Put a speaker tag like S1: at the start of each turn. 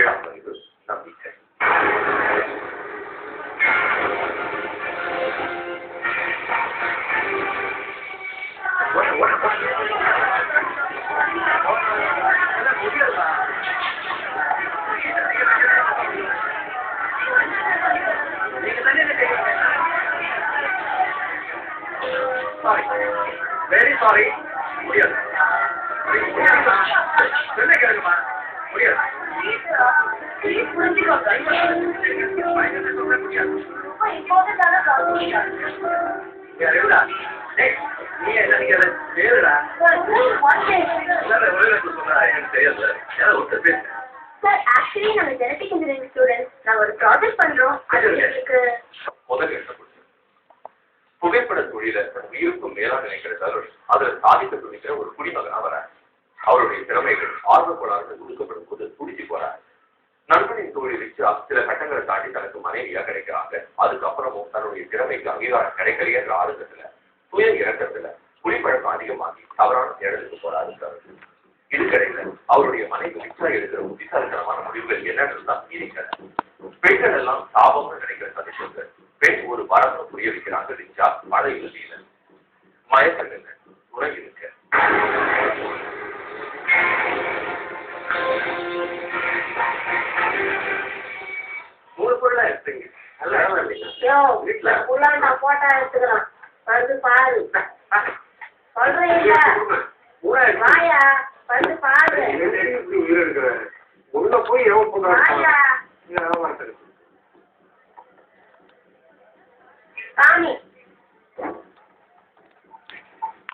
S1: 7ஆம் அறிவு நம்பிக்கை. வெரி சாரி, முடியாது. என்ன கேளுமா, முடியாது. நீ என்ன நினைக்கிற பேருடா எனக்கு தெரியாது. ஒருத்தர் பேசு
S2: சார். ஆக்சுவலி நாங்க ஜெனடிக் இன்ஜினியரிங் ஸ்டூடெண்ட்ஸ். நாங்கள் ஒரு ப்ராஜெக்ட் பண்றோம்.
S1: முதல் என்ன புகைப்பட தொழில உயிருக்கும் மேலாக நினைக்கிறதாலும் அதுல சாதிக்க துணிக்கிற ஒரு குடிமகனா வர அவருடைய திறமைகள் ஆர்வப்படாமல் ஒதுக்கப்படும் போது துடிச்சு போறாரு. நண்பனின் தொழில் வச்சு சில கட்டங்களை தாண்டி தனக்கு மனைவியா கிடைக்கிறாங்க. அதுக்கப்புறமும் தன்னுடைய திறமைக்கு அங்கீகாரம் கிடைக்கலையன்ற ஆளுங்கத்துல சுய இறக்கத்துல குடிப்பழக்கம் அதிகமாகி தவறான தேடலுக்கு போறாரு. இதுக்கடையில அவருடைய மனைவி விச்சா எடுக்கிற புத்திசாலித்தனமான முடிவுகள் என்னன்னு தான் இருக்கிற பெண்கள் எல்லாம் சாபம்னு நினைக்கிற சதிஷங்கள். பெண் ஒரு வரத்தை புரிய வைக்கிறாங்க. ரிச்சா மழை இறுதியில மயக்கங்க துணை இருக்க மூணு பொருளா எடுத்துங்க.
S2: வீட்டுல போட்டா எடுத்துக்கலாம். வந்து பாரு சொல்றீங்க. வாயா வந்து பாரு.
S3: உயிர் எடுக்கிறாரு உள்ள போய் எவன் போடுறாங்க
S2: சாமி